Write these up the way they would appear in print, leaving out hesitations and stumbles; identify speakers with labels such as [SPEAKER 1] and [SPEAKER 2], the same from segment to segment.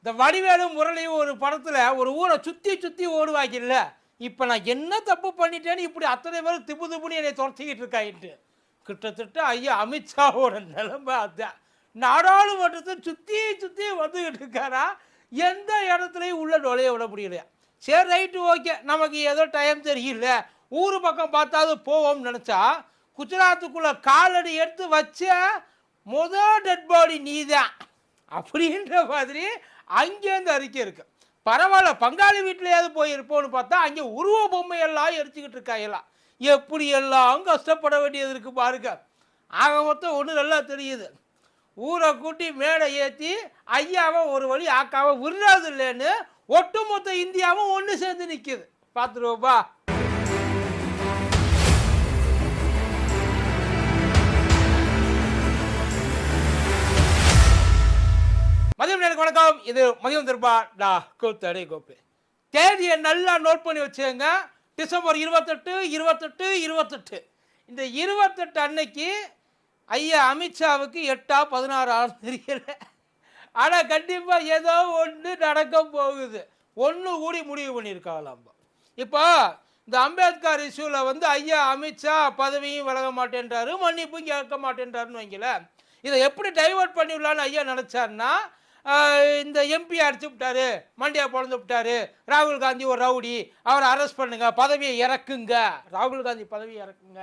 [SPEAKER 1] இந்த வடிவேலும் முரளியும் ஒரு படத்தில் ஒரு ஊரை சுற்றி சுற்றி ஓடுவாங்கல்ல, இப்போ நான் என்ன தப்பு பண்ணிட்டேன்னு இப்படி அத்தனை பேர் திப்பு திப்புன்னு என்னை துரத்திக்கிட்டு இருக்காயிட்டு. கிட்டத்தட்ட ஐயா அமித்ஷாவோட நிலைமை அதுதான். நாடாளுமன்றத்தை சுற்றி சுற்றி வந்துக்கிட்டு இருக்காரா, எந்த இடத்துலையும் உள்ள நுழைய விட முடியலையா. சரி ரைட்டு ஓகே, நமக்கு ஏதோ டைம் தெரியல, ஊர் பக்கம் பார்த்தாது போவோம்னு நினச்சா, குஜராத்துக்குள்ளே காலடி எடுத்து வச்ச முதல் டெட் பாடி நீதான் அப்படின்ற மாதிரி அங்கேருந்து அறிக்கை இருக்கு. பரவாயில்ல, பங்காளி வீட்டிலையாவது போயிருப்போம்னு பார்த்தா அங்கே உருவ பொம்மையெல்லாம் எரிச்சுக்கிட்டு இருக்காங்கலாம். எப்படி எல்லாம் கஷ்டப்பட வேண்டியது இருக்கு பாருங்க. ஆக மொத்தம் ஒன்று நல்லா தெரியுது, ஊரை கூட்டி மேடை ஏற்றி ஐயாவை ஒரு வழி ஆக்காவை விடுறது இல்லைன்னு ஒட்டுமொத்த இந்தியாவும் ஒன்று சேர்ந்து நிற்கிது. பார்த்துருவோப்பா. மதியம் நேரம் வணக்கம். இது மதியம் திருப்பா நான் கூத்தடை கோப்பு. தேதியை நல்லா நோட் பண்ணி வச்சுங்க. டிசம்பர் 28 28 28. இந்த 28 அன்னைக்கு ஐயா அமித்ஷாவுக்கு 8 16 தெரியல. ஆனால் கண்டிப்பாக ஏதோ ஒன்று நடக்க போகுது. ஒன்று கூடி முடிவு பண்ணியிருக்காங்களாம். இப்போ இந்த அம்பேத்கர் இஷ்யூவில் வந்து ஐயா அமித்ஷா பதவியும் விலக மாட்டேன்றாரு, மன்னிப்பும் கேட்க மாட்டேன்றாருன்னு வைங்கல. இதை எப்படி டைவர்ட் பண்ணிவிடலான்னு ஐயா நினச்சாருன்னா, இந்த எம்பி அடிச்சு விட்டாரு, மண்டியா பிறந்து விட்டாரு, ராகுல் காந்தி ஒரு ரவுடி, அவரை அரெஸ்ட் பண்ணுங்க, பதவியை இறக்குங்க, ராகுல் காந்தி பதவியை இறக்குங்க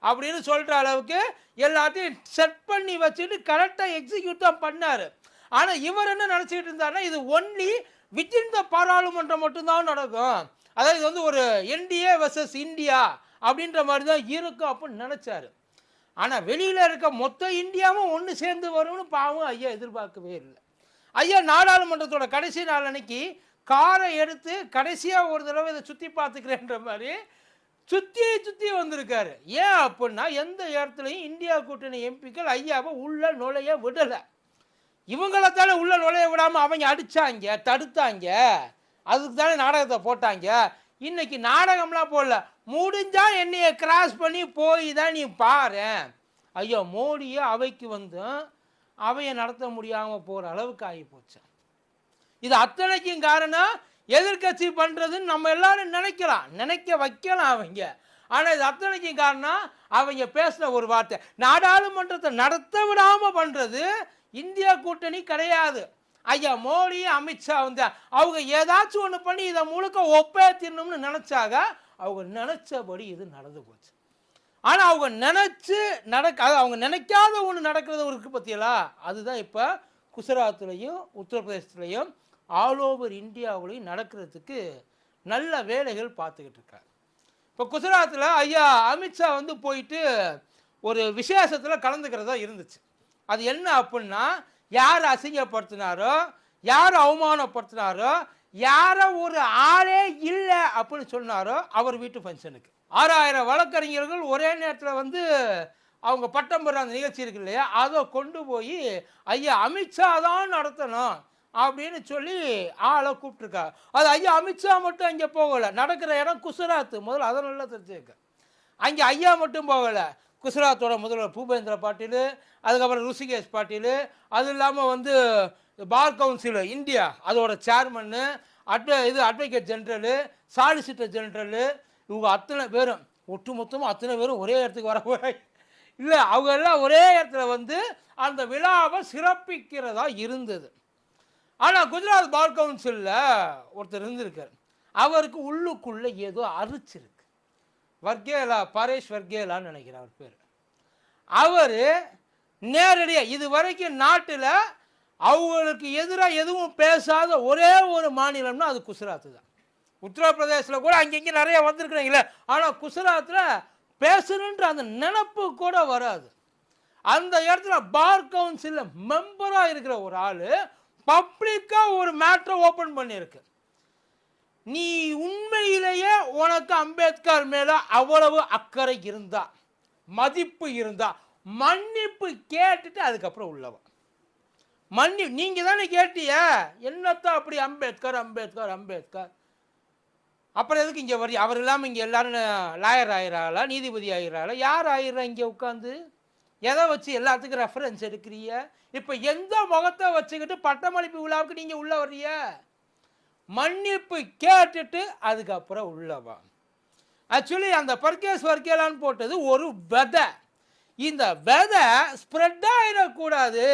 [SPEAKER 1] அப்படின்னு சொல்கிற அளவுக்கு எல்லாத்தையும் செட் பண்ணி வச்சுட்டு கரெக்டாக எக்ஸிக்யூட் தான் பண்ணார். ஆனால் இவர் என்ன நினச்சிக்கிட்டு இருந்தாருன்னா, இது ஒன்லி வித்தின் த பாராளுமன்றம் மட்டும்தான் நடக்கும், அதாவது இது வந்து ஒரு என்டிஏ வெர்சஸ் இந்தியா அப்படின்ற மாதிரி தான் இருக்கும் அப்படின்னு நினச்சாரு. ஆனால் வெளியில் இருக்க மொத்த இந்தியாவும் ஒன்று சேர்ந்து வரும்னு பாவம் ஐயா எதிர்பார்க்கவே இல்லை. ஐயா நாடாளுமன்றத்தோட கடைசி நாள் அன்னைக்கு காரை எடுத்து கடைசியாக ஒரு தடவை இதை சுற்றி பார்த்துக்கிறேன்ற மாதிரி சுற்றி வந்திருக்காரு. ஏன் அப்படின்னா, எந்த இடத்துலையும் இந்தியா கூட்டணி எம்பிக்கள் ஐயாவை உள்ள நுழைய விடலை. இவங்களை தானே உள்ள நுழைய விடாமல் அவங்க அடித்தாங்க, தடுத்தாங்க, அதுக்கு தானே நாடகத்தை போட்டாங்க. இன்னைக்கு நாடகம்லாம் போடல, முடிஞ்சா என்னைய கிராஸ் பண்ணி போய் தான் நீ பாரு. ஐயா மோடியை அவைக்கு வந்து அவையை நடத்த முடியாமல் போகிற அளவுக்கு ஆகி போச்சு. இது அத்தனைக்கும் காரணம் எதிர்கட்சி பண்ணுறதுன்னு நம்ம எல்லாரும் நினைக்க வைக்கலாம் அவங்க. ஆனால் இது அத்தனைக்கும் காரணம் அவங்க பேசுகிற ஒரு வார்த்தை. நாடாளுமன்றத்தை நடத்த விடாமல் பண்ணுறது இந்தியா கூட்டணி கிடையாது. ஐயா மோடி அமித்ஷா வந்து அவங்க ஏதாச்சும் ஒன்று பண்ணி இதை முழுக்க ஒப்பேத்திடணும்னு நினச்சாக அவங்க நினச்சபடி இது நடந்து போச்சு. ஆனால் அவங்க அவங்க நினைக்காத ஒன்று நடக்கிறது ஒரு இருக்குது பற்றியலா, அதுதான் இப்போ குஜராத்லேயும் உத்தரப்பிரதேசத்துலேயும் ஆல் ஓவர் இந்தியாவிலையும் நடக்கிறதுக்கு நல்ல வேலைகள் பார்த்துக்கிட்டு இருக்காங்க. இப்போ குஜராத்தில் ஐயா அமித்ஷா வந்து போயிட்டு ஒரு விசேஷத்தில் கலந்துக்கிறதா இருந்துச்சு. அது என்ன அப்படின்னா, யார் அசிங்கப்படுத்தினாரோ, யார் அவமானப்படுத்தினாரோ, யாரை ஒரு ஆளே இல்லை அப்படின்னு சொன்னாரோ அவர் வீட்டு ஃபங்க்ஷனுக்கு 6000 வழக்கறிஞர்கள் ஒரே நேரத்தில் வந்து அவங்க பட்டம் பெற அந்த நிகழ்ச்சி இருக்கு இல்லையா, அதை கொண்டு போய் ஐயா அமித்ஷா தான் நடத்தணும் அப்படின்னு சொல்லி ஆளை கூப்பிட்டுருக்காங்க. அது ஐயா அமித்ஷா மட்டும் அங்கே போகலை, நடக்கிற இடம் குஜராத். முதல்ல அதை நல்லா தெரிஞ்சுக்க. அங்கே ஐயா மட்டும் போகலை, குஜராத்தோட முதல்வர் பூபேந்திர பாட்டீல், அதுக்கப்புறம் ருஷிகேஷ் பாட்டீல், அது இல்லாமல் வந்து பார் கவுன்சில் இந்தியா அதோட சேர்மன்னு, அட்வொகேட் ஜென்ரலு, சாலிசிட்டர் ஜென்ரலு, இவங்க அத்தனை பேரும் ஒட்டுமொத்தமாக அத்தனை பேரும் ஒரே இடத்துக்கு வர இல்லை, அவங்க எல்லாம் ஒரே இடத்துல வந்து அந்த விழாவை சிறப்பிக்கிறதா இருந்தது. ஆனால் குஜராத் பார் கவுன்சிலில் ஒருத்தர் இருந்திருக்கார், அவருக்கு உள்ளுக்குள்ளே ஏதோ அரிச்சிருக்கு. வர்கேலா, பரேஷ் வர்கேலான்னு நினைக்கிறேன் அவர் பேர். அவர் நேரடியாக இது வரைக்கும் நாட்டில் அவங்களுக்கு எதிராக எதுவும் பேசாத ஒரே ஒரு மாநிலம்னா அது குஜராத்து தான். உத்தரப்பிரதேசில் கூட அங்கங்கே நிறைய வந்திருக்கிறீங்களே, ஆனால் குஜராத்தில் பேசணுன்ற அந்த நினப்பு கூட வராது. அந்த இடத்துல பார் கவுன்சிலில் மெம்பராக இருக்கிற ஒரு ஆள் பப்ளிக்காக ஒரு மேட்ரை ஓப்பன் பண்ணியிருக்கு. நீ உண்மையிலேயே உனக்கு அம்பேத்கர் மேலே அவ்வளவு அக்கறை இருந்தா, மதிப்பு இருந்தா, மன்னிப்பு கேட்டுட்டு அதுக்கப்புறம் உள்ளவன் நீங்கள் தானே கேட்டிய, என்னத்தான் அப்படி அம்பேத்கர் அம்பேத்கர் அம்பேத்கர், அப்புறம் எதுக்கு இங்கே வரி? அவர் இல்லாமல் இங்கே எல்லாரும் லாயர் ஆகிறாங்களா, நீதிபதி ஆகிறாங்களா, யார் ஆகிறா இங்கே உட்காந்து? எதை வச்சு எல்லாத்துக்கும் ரெஃபரன்ஸ் எடுக்கிறீங்க? இப்போ எந்த முகத்தை வச்சுக்கிட்டு பட்டமளிப்பு விழாவுக்கு நீங்கள் உள்ள வர்றீங்க? மன்னிப்பு கேட்டுட்டு அதுக்கப்புறம் உள்ளவா. ஆக்சுவலி அந்த பர்கேஸ் வர்க்கேலான்னு போட்டது ஒரு விதை. இந்த விதை ஸ்ப்ரெட் ஆகிடக்கூடாது,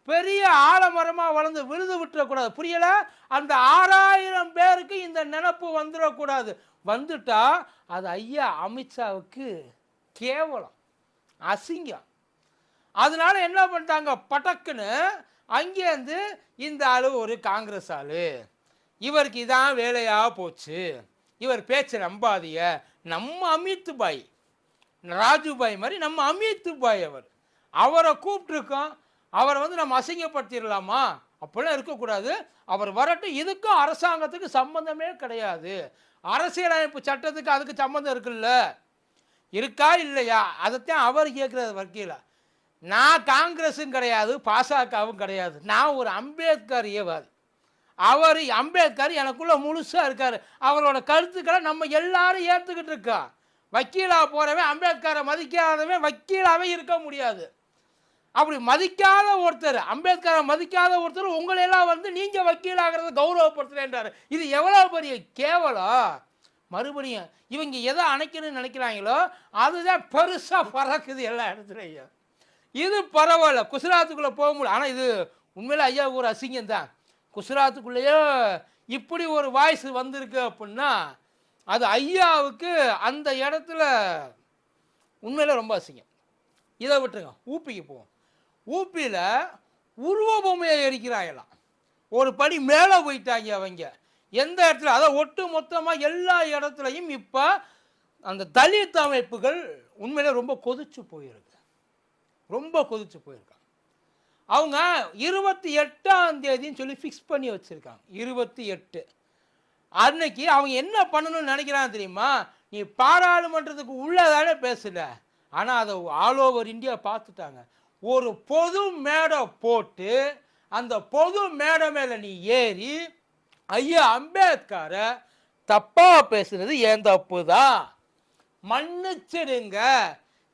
[SPEAKER 1] பெரிய ஆலமரமாக வளர்ந்து விழுது விட்டுறக்கூடாது. புரியல? அந்த 6000 பேருக்கு இந்த நினப்பு வந்துடக்கூடாது. வந்துட்டா அது ஐயா அமித்ஷாவுக்கு கேவலம், அசிங்கம். அதனால என்ன பண்ணிட்டாங்க, பட்டக்குன்னு அங்கேருந்து இந்த ஆளு ஒரு காங்கிரஸ் ஆளு, இவருக்கு இதான் வேலையாக போச்சு, இவர் பேச்சு நம்பாதிய. நம்ம அமித் பாய், ராஜுபாய் மாதிரி நம்ம அமித் பாய் அவரை கூப்பிட்டுருக்கோம். அவரை வந்து நம்ம அசிங்கப்படுத்திடலாமா? அப்படிலாம் இருக்கக்கூடாது. அவர் வரட்டும். இதுக்கும் அரசாங்கத்துக்கு சம்பந்தமே கிடையாது. அரசியலமைப்பு சட்டத்துக்கு அதுக்கு சம்பந்தம் இருக்குல்ல, இருக்கா இல்லையா? அதைத்தான் அவர் கேட்குறது வக்கீல. நான் காங்கிரஸும் கிடையாது, பாசகவும் கிடையாது. நான் ஒரு அம்பேத்கரியவாதி. அவர் அம்பேத்கர் எனக்குள்ள முழுசாக இருக்கார். அவரோட கருத்துக்களை நம்ம எல்லாரும் ஏற்றுக்கிட்டு இருக்கோம். வக்கீலாக போகிறவன் அம்பேத்கரை மதிக்காதவன் வக்கீலாகவே இருக்க முடியாது. அப்படி மதிக்காத ஒருத்தர், அம்பேத்கரை மதிக்காத ஒருத்தர் உங்களையெல்லாம் வந்து நீங்கள் வக்கீலாகிறத கௌரவப்படுத்துகிறேன்றார். இது எவ்வளோ பெரிய கேவலம். மறுபடியும் இவங்க எதை அணைக்கணும்னு நினைக்கிறாங்களோ அதுதான் பெருசாக பறக்குது எல்லா இடத்துலையும். இது பரவாயில்ல, குஜராத்துக்குள்ளே போக முடியல. ஆனால் இது உண்மையில ஐயாவுக்கு ஒரு அசிங்கம் தான். குஜராத்துக்குள்ளேயே இப்படி ஒரு வாய்ஸ் வந்திருக்கு அப்படின்னா அது ஐயாவுக்கு அந்த இடத்துல உண்மையில ரொம்ப அசிங்கம். இதை விட்டுருங்க, ஊப்பிக்கு போவோம். ஊப்பியில் உருவ பொம்மையை எரிக்கிறாங்களாம். ஒரு படி மேலே போயிட்டாங்க அவங்க. எந்த இடத்துல, அதை ஒட்டு மொத்தமாக எல்லா இடத்துலையும் இப்போ அந்த தலித் அமைப்புகள் உண்மையில ரொம்ப கொதிச்சு போயிருக்கு, ரொம்ப கொதிச்சு போயிருக்காங்க. அவங்க 28ஆம் தேதின்னு சொல்லி ஃபிக்ஸ் பண்ணி வச்சுருக்காங்க. 28 அன்னைக்கு அவங்க என்ன பண்ணணும்னு நினைக்கிறாங்க தெரியுமா? நீ பாராளுமன்றத்துக்கு உள்ளதானே பேசல, ஆனால் அதை ஆல் ஓவர் இந்தியா பார்த்துட்டாங்க. ஒரு பொது மேடை போட்டு அந்த பொது மேடை மேலே நீ ஏறி ஐயா அம்பேத்கரை தப்பாக பேசுனது ஏன் தப்பு தான், மன்னிச்சிடுங்க,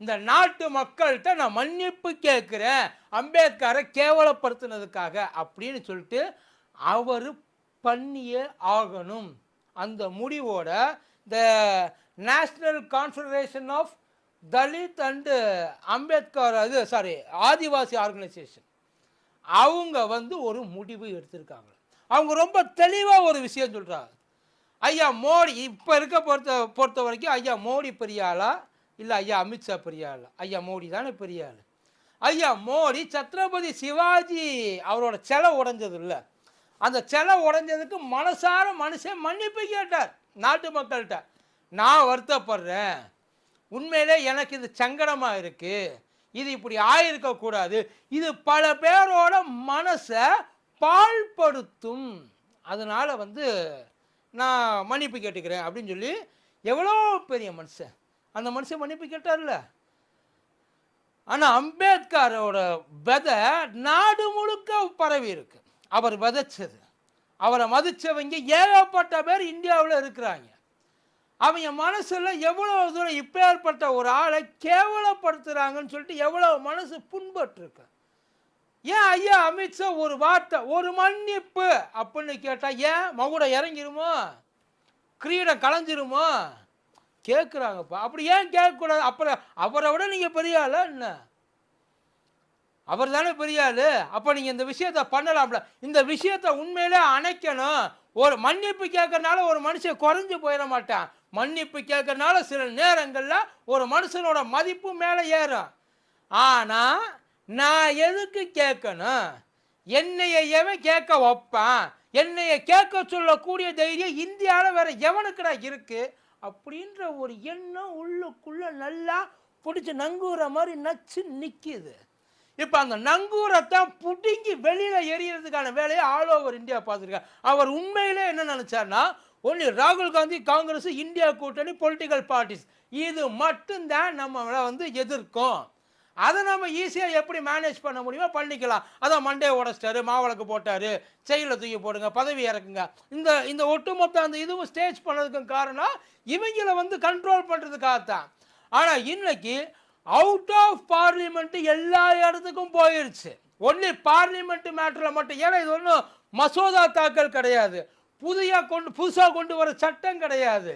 [SPEAKER 1] இந்த நாட்டு மக்கள்கிட்ட நான் மன்னிப்பு கேட்குறேன் அம்பேத்கரை கேவலப்படுத்தினதுக்காக அப்படின்னு சொல்லிட்டு அவர் பண்ணியே ஆகணும். அந்த முடிவோட the national confederation of Dalit and Ambedkar Adivasi organisation அவங்க வந்து ஒரு முடிவு எடுத்திருக்காங்க. அவங்க ரொம்ப தெளிவாக ஒரு விஷயம் சொல்கிறாங்க. ஐயா மோடி இப்போ இருக்க பொறுத்த வரைக்கும் ஐயா மோடி பெரிய ஆளா இல்லை ஐயா அமித்ஷா பெரிய ஆளா? ஐயா மோடி தானே பெரிய ஆள். ஐயா மோடி சத்ரபதி சிவாஜி அவரோட சிலை உடைஞ்சது இல்லை, அந்த சிலை உடைஞ்சதுக்கு மனசார மனுஷன் மன்னிப்பு கேட்டார் நாட்டு மக்கள்கிட்ட. நான் வருத்தப்படுறேன், உண்மையிலே எனக்கு இது சங்கடமாக இருக்குது, இது இப்படி ஆயிருக்கக்கூடாது, இது பல பேரோட மனசை பாழ்படுத்தும், அதனால் வந்து நான் மன்னிப்பு கேட்டுக்கிறேன் அப்படின்னு சொல்லி எவ்வளோ பெரிய மனுஷன் அந்த மனுஷன் மன்னிப்பு கேட்டார்ல. ஆனால் அம்பேத்கரோட விதை நாடு முழுக்க பரவி இருக்கு. அவர் விதைச்சது, அவரை மதித்தவங்க ஏகப்பட்ட பேர் இந்தியாவில் இருக்கிறாங்க. அவங்க மனசில் எவ்வளோ தூரம் இப்பேற்பட்ட ஒரு ஆளை கேவலப்படுத்துகிறாங்கன்னு சொல்லிட்டு எவ்வளோ மனசு புண்பட்டுருக்கு. ஏன் ஐயா அமித்ஷா ஒரு வார்த்தை, ஒரு மன்னிப்பு அப்படின்னு கேட்டால் ஏன் மகுடம் இறங்கிருமோ, கிரீடம் களைஞ்சிருமோ கேட்குறாங்கப்பா. அப்படி ஏன் கேட்கக்கூடாது? அப்புறம் அவரை விட நீங்கள் பெரிய ஆளா என்ன? அவர் தானே பெரிய ஆள். அப்போ நீங்கள் இந்த விஷயத்தை பண்ணலாம்ல. இந்த விஷயத்தை உண்மையிலே அணைக்கணும். ஒரு மன்னிப்பு கேட்கறனால ஒரு மனுஷன் குறைஞ்சு போயிட மாட்டான். மன்னிப்பு கேட்கறனால சில நேரங்களில் ஒரு மனுஷனோட மதிப்பு மேலே ஏறும். ஆனால் நான் எதுக்கு கேட்கணும்? என்னைய எவன் கேட்க வைப்பான்? என்னைய கேட்க சொல்லக்கூடிய தைரியம் இந்தியாவில் வேற எவனுக்குடா இருக்கு? அப்படின்ற ஒரு எண்ணம் உள்ளுக்குள்ள நல்லா பிடிச்சி நங்கூர மாதிரி நச்சு நிற்கிது. இப்போ அந்த நங்கூரத்தை பிடுங்கி வெளியில் எரியறதுக்கான வேலையை ஆல் ஓவர் இந்தியா பார்த்துருக்காங்க. அவர் உண்மையிலே என்ன நினச்சார்னா, ஒன்லி ராகுல் காந்தி, காங்கிரஸ், இந்தியா கூட்டணி, பொலிட்டிக்கல் பார்ட்டிஸ் இது மட்டும்தான் நம்மளை வந்து எதிர்க்கும். அதை நம்ம ஈஸியாக எப்படி மேனேஜ் பண்ண முடியுமோ பண்ணிக்கலாம். அதான் மண்டே உடச்சிட்டாரு, மாவளக்கு போட்டார், செயலில் தூக்கி போடுங்க, பதவி இறக்குங்க. இந்த ஒட்டுமொத்த அந்த இதுவும் ஸ்டேஜ் பண்ணதுக்கும் காரணம் இவங்களை வந்து கண்ட்ரோல் பண்ணுறதுக்காகத்தான். ஆனால் இன்னைக்கு அவுட் ஆஃப் பார்லிமெண்ட் எல்லா இடத்துக்கும் போயிருச்சு. ஒன்லி பார்லிமெண்ட் மேட்டரில் மட்டும். ஏன்னா இது ஒன்றும் மசோதா தாக்கல் கிடையாது, புதுசாக கொண்டு வர சட்டம் கிடையாது.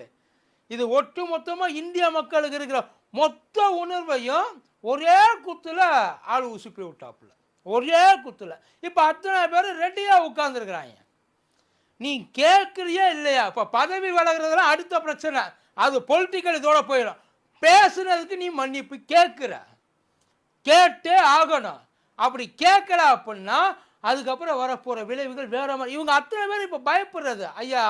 [SPEAKER 1] இது ஒட்டு மொத்தமாக இந்திய மக்களுக்கு இருக்கிற மொத்த உணர்வையும் ஒரே குத்துல ஆள் உசுப்பி விட்டாப்புல, ஒரே குத்துல. இப்போ அத்தனை பேர் ரெடியாக உட்கார்ந்துருக்குறாங்க. நீ கேட்குறியா இல்லையா? இப்போ பதவி விலகிறதுலாம் அடுத்த பிரச்சனை, அது பொலிட்டிக்கல் இதோட போயிடும். பேசுனதுக்கு நீ மன்னிப்பு கேட்டே ஆகணும். அப்படி கேட்கல அப்படின்னா அதுக்கப்புறம் வரப்போகிற விளைவுகள் வேற மாதிரி. இவங்க அத்தனை பேர் இப்போ பயப்படுறது, ஐயா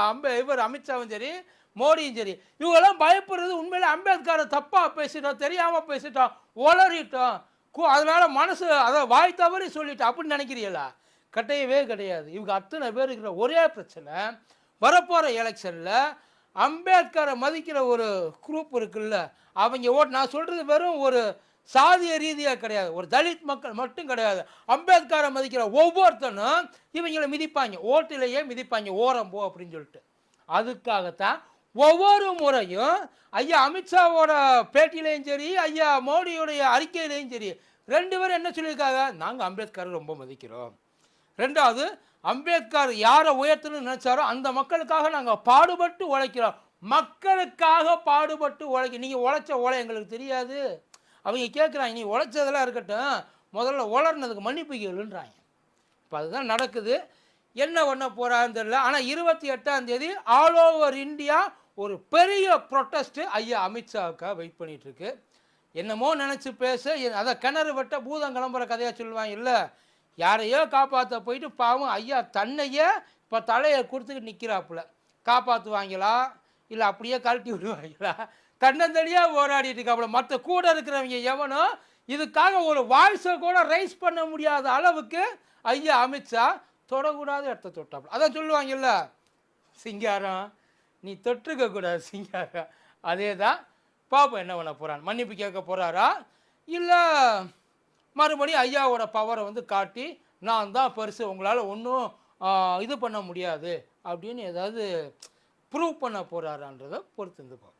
[SPEAKER 1] இவர் அமித்ஷாவும் சரி மோடியும் சரி, இவங்கெல்லாம் பயப்படுறது உண்மையிலே அம்பேத்கரை தப்பாக பேசிட்டோம், தெரியாமல் பேசிட்டோம், உளறிட்டோம், அதனால மனசு அதை வாய் தவறி சொல்லிட்டோம் அப்படின்னு நினைக்கிறீங்களா? கிடையாது. இவங்க அத்தனை பேர் இருக்கிற ஒரே பிரச்சனை, வரப்போகிற எலெக்ஷனில் அம்பேத்கரை மதிக்கிற ஒரு குரூப் இருக்குல்ல, அவங்க ஓட்டு. நான் சொல்கிறது வெறும் ஒரு சாதிய ரீதியாக கிடையாது, ஒரு தலித் மக்கள் மட்டும் கிடையாது. அம்பேத்கரை மதிக்கிற ஒவ்வொருத்தனும் இவங்களை மிதிப்பாங்க, ஓட்டிலேயே மிதிப்பாங்க, ஓரம் போ அப்படின்னு சொல்லிட்டு. அதுக்காகத்தான் ஒவ்வொரு முறையும் ஐயா அமித்ஷாவோட பேட்டியிலையும் சரி, ஐயா மோடியோடைய அறிக்கையிலையும் சரி, ரெண்டு பேரும் என்ன சொல்லியிருக்காங்க? நாங்கள் அம்பேத்கரை ரொம்ப மதிக்கிறோம். ரெண்டாவது, அம்பேத்கர் யாரை உயர்த்தணும்னு நினைச்சாரோ அந்த மக்களுக்காக நாங்கள் பாடுபட்டு உழைக்கிறோம். மக்களுக்காக பாடுபட்டு நீங்கள் உழைச்ச உழை எங்களுக்கு தெரியாது. அவங்க கேட்குறாங்க, நீ உழைச்சதெல்லாம் இருக்கட்டும், முதல்ல உளர்னதுக்கு மன்னிப்பு கேளுன்றாங்க. இப்போ அதுதான் நடக்குது. என்ன பண்ண போகிறான்னு தெரியல. ஆனால் 28ஆம் தேதி ஆல் ஓவர் இந்தியா ஒரு பெரிய ப்ரொட்டஸ்ட்டு ஐயா அமித்ஷாவுக்காக வெயிட் பண்ணிகிட்ருக்கு. என்னமோ நினச்சி பேச, அதை கிணறு வெட்ட பூதம் கிளம்புற கதையாக சொல்லுவாங்க இல்லை, யாரையோ காப்பாற்ற போயிட்டு பாவம் ஐயா தன்னையே இப்போ தலையை கொடுத்துட்டு நிற்கிறாப்புல. காப்பாற்றுவாங்களா இல்லை அப்படியே கழட்டி விடுவாங்களா? தன்னந்தனியாக போராடிட்டு இருக்காப்புல. மற்ற கூட இருக்கிறவங்க எவனோ இதுக்காக ஒரு வாய்ஸை கூட ரைஸ் பண்ண முடியாத அளவுக்கு ஐயா அமித்ஷா தொடக்கூடாத இடத்த தொட்டாப்புல. அதான் சொல்லுவாங்கல்ல, சிங்காரம் நீ தொற்றுக்க கூடாது சிங்காரம். அதே தான். பாப்போம் என்ன பண்ண போகிறான். மன்னிப்பு கேட்க போகிறாரா இல்லை மறுபடியும் ஐயாவோட பவரை காட்டி நான் தான் பெருசு, உங்களால் ஒன்றும் இது பண்ண முடியாது அப்படின்னு ஏதாவது ப்ரூவ் பண்ண போகிறாரான்றதை பொறுத்து பார்ப்போம்.